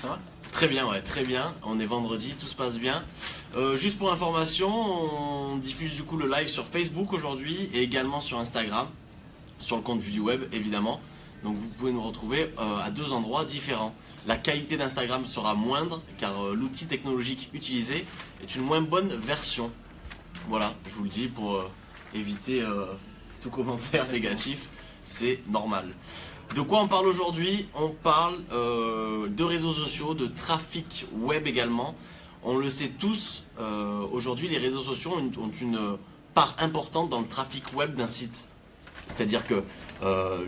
Ça va? Très bien, ouais, très bien. On est vendredi, tout se passe bien. Juste pour information, on diffuse du coup le live sur Facebook aujourd'hui et également sur Instagram, sur le compte Vue du Web évidemment. Donc vous pouvez nous retrouver à deux endroits différents. La qualité d'Instagram sera moindre car l'outil technologique utilisé est une moins bonne version. Voilà, je vous le dis pour éviter tout commentaire négatif, c'est normal. De quoi on parle aujourd'hui? On parle de réseaux sociaux, de trafic web également. On le sait tous, aujourd'hui les réseaux sociaux ont une part importante dans le trafic web d'un site. C'est-à-dire que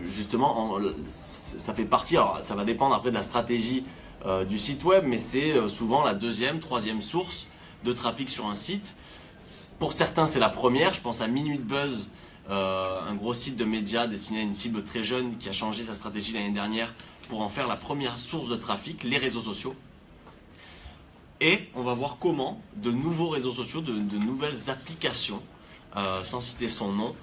justement, ça fait partie, alors ça va dépendre après de la stratégie du site web, mais c'est souvent la deuxième, troisième source de trafic sur un site. Pour certains, c'est la première, je pense à Minute Buzz, un gros site de médias destiné à une cible très jeune qui a changé sa stratégie l'année dernière pour en faire la première source de trafic, les réseaux sociaux. Et on va voir comment de nouveaux réseaux sociaux, de nouvelles applications, sans citer son nom,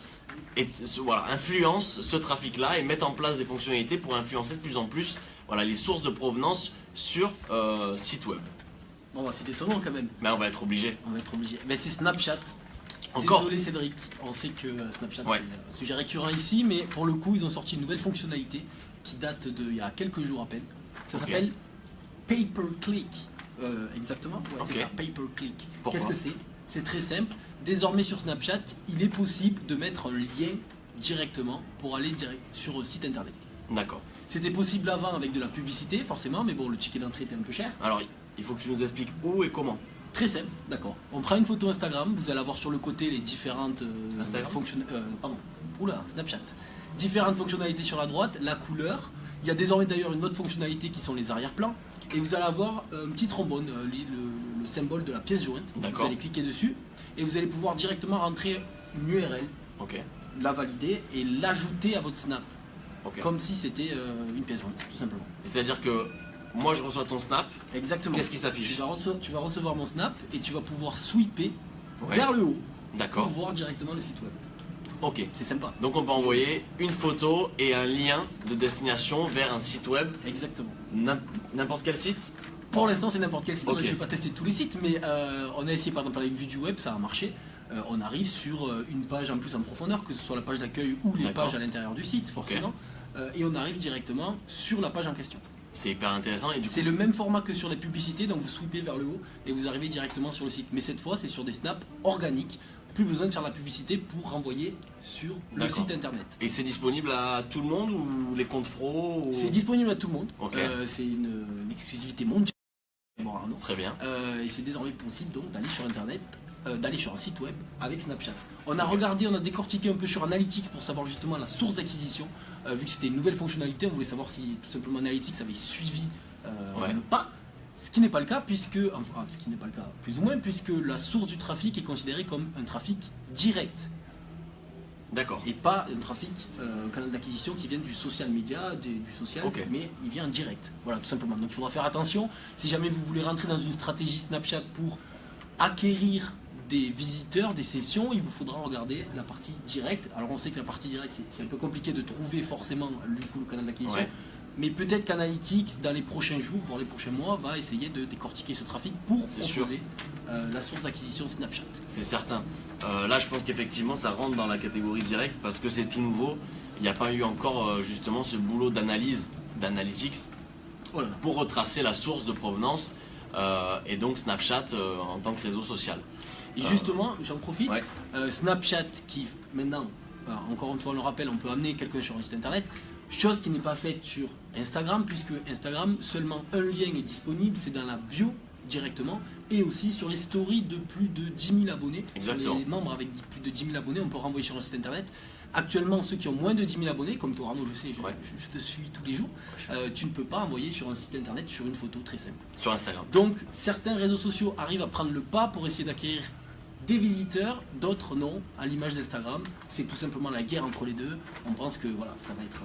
voilà, influencent ce trafic-là et mettent en place des fonctionnalités pour influencer de plus en plus voilà, les sources de provenance sur site web. Bon, on va citer son nom quand même. Mais on va être obligé. On va être obligé. Mais c'est Snapchat. Encore? Désolé Cédric, on sait que Snapchat Ouais. c'est un sujet récurrent ici, mais pour le coup ils ont sorti une nouvelle fonctionnalité qui date d'il y a quelques jours à peine. Ça s'appelle Pay Per Click. Exactement, ouais, c'est ça, Pay Per Click. Qu'est-ce que c'est? C'est très simple. Désormais sur Snapchat, il est possible de mettre un lien directement pour aller sur un site internet. D'accord. C'était possible avant avec de la publicité forcément, mais bon le ticket d'entrée était un peu cher. Alors il faut que tu nous expliques où et comment. Très simple, d'accord. On prend une photo Instagram, vous allez avoir sur le côté les différentes Snapchat. Différentes fonctionnalités sur la droite, la couleur. Il y a désormais d'ailleurs une autre fonctionnalité qui sont les arrière-plans. Et vous allez avoir un petit trombone, le symbole de la pièce jointe. Vous allez cliquer dessus et vous allez pouvoir directement rentrer une URL, la valider et l'ajouter à votre Snap. Comme si c'était une pièce jointe, tout simplement. C'est-à-dire que moi je reçois ton Snap. Exactement. Qu'est-ce qui s'affiche? Tu vas recevoir mon Snap et tu vas pouvoir sweeper vers le haut pour voir directement le site web. Ok. C'est sympa. Donc on peut envoyer une photo et un lien de destination vers un site web. Exactement. N'importe quel site? Pour l'instant c'est n'importe quel site. Je n'ai pas testé tous les sites, mais on a essayé par exemple avec Vue du Web, ça a marché. On arrive sur une page en plus en profondeur, que ce soit la page d'accueil ou les pages à l'intérieur du site, forcément. Et on arrive directement sur la page en question. C'est hyper intéressant. C'est le même format que sur les publicités, donc vous sweepez vers le haut et vous arrivez directement sur le site. Mais cette fois, c'est sur des snaps organiques. Plus besoin de faire la publicité pour renvoyer sur le site internet. Et c'est disponible à tout le monde ou les comptes pro ou... C'est disponible à tout le monde. C'est une exclusivité mondiale. Très bien. Et c'est désormais possible donc d'aller sur internet, d'aller sur un site web avec Snapchat. On a regardé, on a décortiqué un peu sur Analytics pour savoir justement la source d'acquisition. Vu que c'était une nouvelle fonctionnalité, on voulait savoir si tout simplement Analytics avait suivi le pas. Ce qui n'est pas le cas, puisque, enfin, ce qui n'est pas le cas, plus ou moins, puisque la source du trafic est considérée comme un trafic direct. D'accord. Et pas un trafic, un canal d'acquisition qui vient du social media, du social, mais il vient en direct. Voilà, tout simplement. Donc il faudra faire attention. Si jamais vous voulez rentrer dans une stratégie Snapchat pour acquérir des visiteurs, des sessions, il vous faudra regarder la partie directe. Alors on sait que la partie directe, c'est un peu compliqué de trouver forcément du coup, le canal d'acquisition. Mais peut-être qu'Analytics, dans les prochains jours, voire les prochains mois, va essayer de décortiquer ce trafic pour proposer la source d'acquisition de Snapchat. C'est certain. Là, je pense qu'effectivement, ça rentre dans la catégorie directe parce que c'est tout nouveau. Il n'y a pas eu encore justement ce boulot d'analyse d'Analytics pour retracer la source de provenance et donc Snapchat en tant que réseau social. Et justement, j'en profite, Snapchat qui maintenant, encore une fois on le rappelle, on peut amener quelqu'un sur un site internet. Chose qui n'est pas faite sur Instagram, puisque Instagram, seulement un lien est disponible, c'est dans la bio directement, et aussi sur les stories de plus de 10 000 abonnés. Exactement. Sur les membres avec plus de 10 000 abonnés, on peut renvoyer sur un site internet. Actuellement, ceux qui ont moins de 10 000 abonnés, comme toi Arnaud, je sais, je te suis tous les jours, tu ne peux pas envoyer sur un site internet sur une photo très simple. Sur Instagram. Donc, certains réseaux sociaux arrivent à prendre le pas pour essayer d'acquérir des visiteurs, d'autres non, à l'image d'Instagram. C'est tout simplement la guerre entre les deux. On pense que voilà, ça va être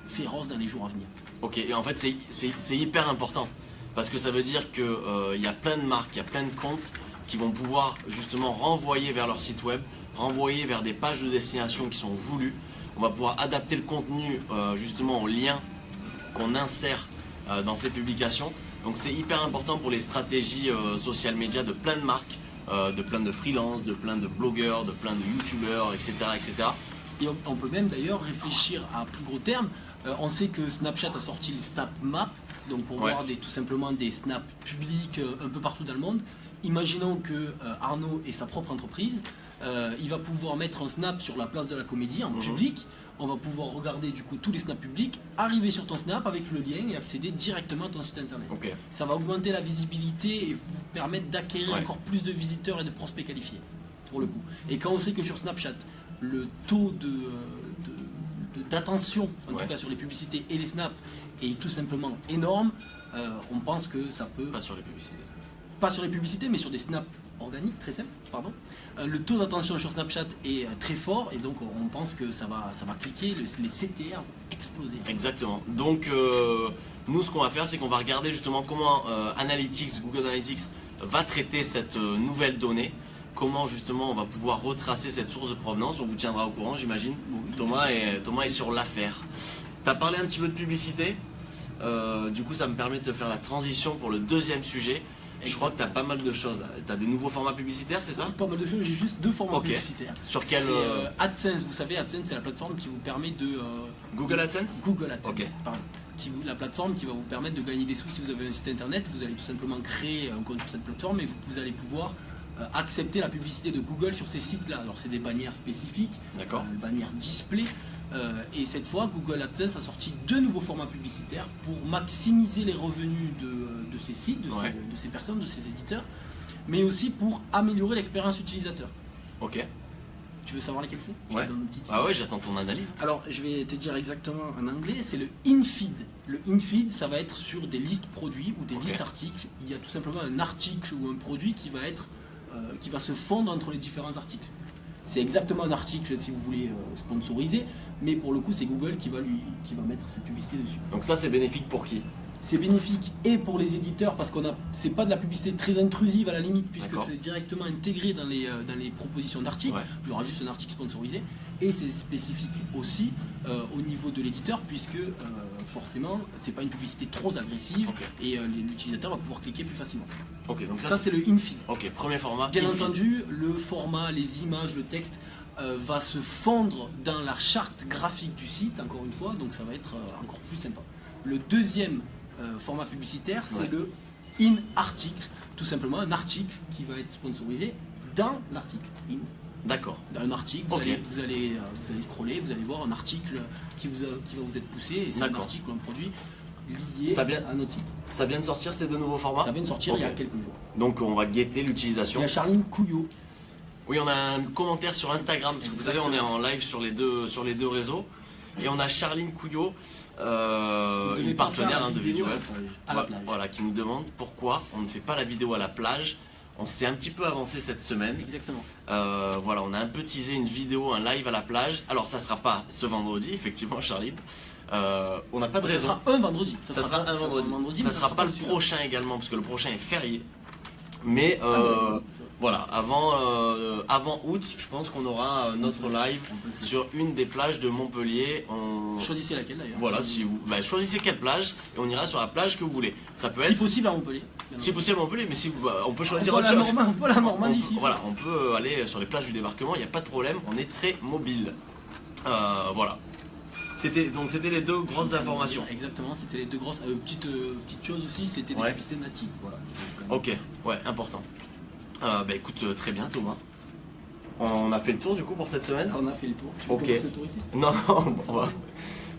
féroce dans les jours à venir. Ok, et en fait c'est hyper important parce que ça veut dire qu'il y a plein de marques, il y a plein de comptes qui vont pouvoir justement renvoyer vers leur site web, renvoyer vers des pages de destination qui sont voulues. On va pouvoir adapter le contenu justement aux liens qu'on insère dans ses publications. Donc c'est hyper important pour les stratégies social media de plein de marques, de plein de freelance, de plein de blogueurs, de plein de youtubeurs, etc. etc. Et on peut même d'ailleurs réfléchir à plus gros termes. On sait que Snapchat a sorti les Snap Maps, donc pour voir tout simplement des snaps publics un peu partout dans le monde. Imaginons que Arnaud ait sa propre entreprise, il va pouvoir mettre un snap sur la place de la Comédie en public. On va pouvoir regarder du coup tous les snaps publics, arriver sur ton snap avec le lien et accéder directement à ton site internet. Ça va augmenter la visibilité et vous permettre d'acquérir encore plus de visiteurs et de prospects qualifiés pour le coup. Et quand on sait que sur Snapchat, le taux d'attention, en tout cas sur les publicités et les snaps, est tout simplement énorme, on pense que ça peut... Pas sur les publicités. Pas sur les publicités, mais sur des snaps organiques, très simples, pardon. Le taux d'attention sur Snapchat est très fort et donc on pense que ça va cliquer, les CTR vont exploser. Exactement. Donc nous ce qu'on va faire, c'est qu'on va regarder justement comment Google Analytics va traiter cette nouvelle donnée. Comment justement on va pouvoir retracer cette source de provenance. On vous tiendra au courant, j'imagine. Oui. Thomas est sur l'affaire. Tu as parlé un petit peu de publicité. Du coup ça me permet de te faire la transition pour le deuxième sujet. Je crois que tu as pas mal de choses. Tu as des nouveaux formats publicitaires, c'est ça? Pas mal de choses, j'ai juste 2 formats publicitaires. Sur quel AdSense, vous savez, AdSense c'est la plateforme qui vous permet de... Google AdSense? Google AdSense, pardon. La plateforme qui va vous permettre de gagner des sous si vous avez un site internet. Vous allez tout simplement créer un compte sur cette plateforme et vous allez pouvoir accepter la publicité de Google sur ces sites-là. Alors c'est des bannières spécifiques, bannières display. Et cette fois, Google AdSense a sorti 2 nouveaux formats publicitaires pour maximiser les revenus de ces sites, de ces personnes, de ces éditeurs, mais aussi pour améliorer l'expérience utilisateur. Ok. Tu veux savoir lesquels c'est? Ah ouais, j'attends ton analyse. Alors, je vais te dire exactement en anglais, c'est le in-feed. Le in-feed, ça va être sur des listes produits ou des listes articles. Il y a tout simplement un article ou un produit qui va se fondre entre les différents articles. C'est exactement un article si vous voulez sponsoriser, mais pour le coup c'est Google qui va mettre cette publicité dessus. Donc ça c'est bénéfique pour qui? C'est bénéfique et pour les éditeurs parce que c'est pas de la publicité très intrusive à la limite puisque c'est directement intégré dans les propositions d'articles. Il y aura juste un article sponsorisé et c'est spécifique aussi au niveau de l'éditeur puisque forcément c'est pas une publicité trop agressive et l'utilisateur va pouvoir cliquer plus facilement. Donc ça c'est le in-feed. Premier format. Bien entendu, le format, les images, le texte va se fondre dans la charte graphique du site, encore une fois, donc ça va être encore plus sympa. Le deuxième format publicitaire, c'est le in-article, tout simplement un article qui va être sponsorisé dans l'article in. D'accord. Dans un article, vous allez scroller, vous allez voir un article qui va vous être poussé, et c'est un article ou un produit lié à notre site. Ça vient de sortir ces 2 nouveaux formats? Ça vient de sortir il y a quelques jours. Donc on va guetter l'utilisation. Il y a Charline Couillot. Oui, on a un commentaire sur Instagram, parce que vous savez, on est en live sur les deux réseaux. Et on a Charline Couillot, une partenaire de vidéo, voilà, qui nous demande pourquoi on ne fait pas la vidéo à la plage. On s'est un petit peu avancé cette semaine. Exactement. Voilà, on a un peu teasé une vidéo, un live à la plage. Alors ça sera pas ce vendredi, effectivement, Charline. On n'a pas de raison. Ça sera un vendredi. Ça sera un vendredi. Ça sera pas le prochain également, parce que le prochain est férié. Mais voilà, avant août, je pense qu'on aura notre live sur une des plages de Montpellier. Choisissez laquelle d'ailleurs. Voilà, si vous choisissez quelle plage et on ira sur la plage que vous voulez. Ça peut être si possible à Montpellier. Si possible à Montpellier, mais si vous, on peut choisir autre chose. On peut la Normandie. Voilà, on peut aller sur les plages du débarquement, il n'y a pas de problème, on est très mobile. Voilà. C'était les 2 grosses informations. Exactement, c'était les 2 grosses. Petite chose aussi, c'était des publicités natives. Voilà. Ok, important. Écoute, très bien Thomas. On a fait le tour du coup pour cette semaine. On a fait le tour. Tu veux commencer le tour ici? Non,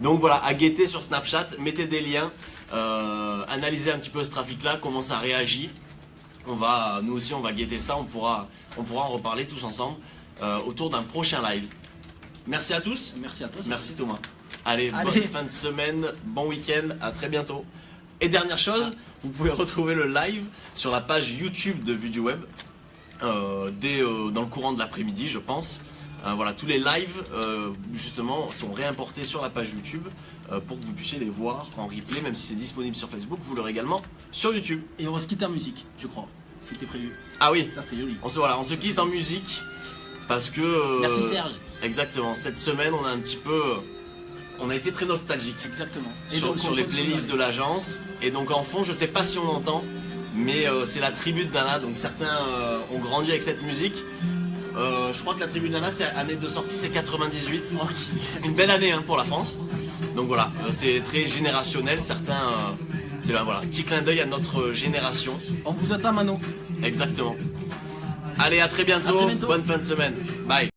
donc voilà, à guetter sur Snapchat, mettez des liens, analysez un petit peu ce trafic-là, comment ça réagit. Nous aussi on va guetter ça, on pourra en reparler tous ensemble autour d'un prochain live. Merci à tous. Merci à toi. Merci Thomas. Allez, bonne fin de semaine, bon week-end, à très bientôt. Et dernière chose, vous pouvez retrouver le live sur la page YouTube de Vue du Web dans le courant de l'après-midi, je pense. Voilà, tous les lives justement sont réimportés sur la page YouTube pour que vous puissiez les voir en replay, même si c'est disponible sur Facebook, vous l'aurez également sur YouTube. Et on va se quitter en musique, je crois. C'était prévu. Ah oui. Ça c'est joli. On se quitte en musique parce que. Merci Serge. Exactement. Cette semaine, on a un petit peu on a été très nostalgique. Exactement. Sur les playlists de l'agence. Et donc en fond, je sais pas si on entend, mais c'est la tribu de Nana. Donc certains ont grandi avec cette musique. Je crois que la tribu de Nana, année de sortie, c'est 98. Une belle année hein, pour la France. Donc voilà, c'est très générationnel. Certains, c'est voilà, petit clin d'œil à notre génération. On vous attend, Mano. Exactement. Allez, à très bientôt. Bonne fin de semaine. Bye.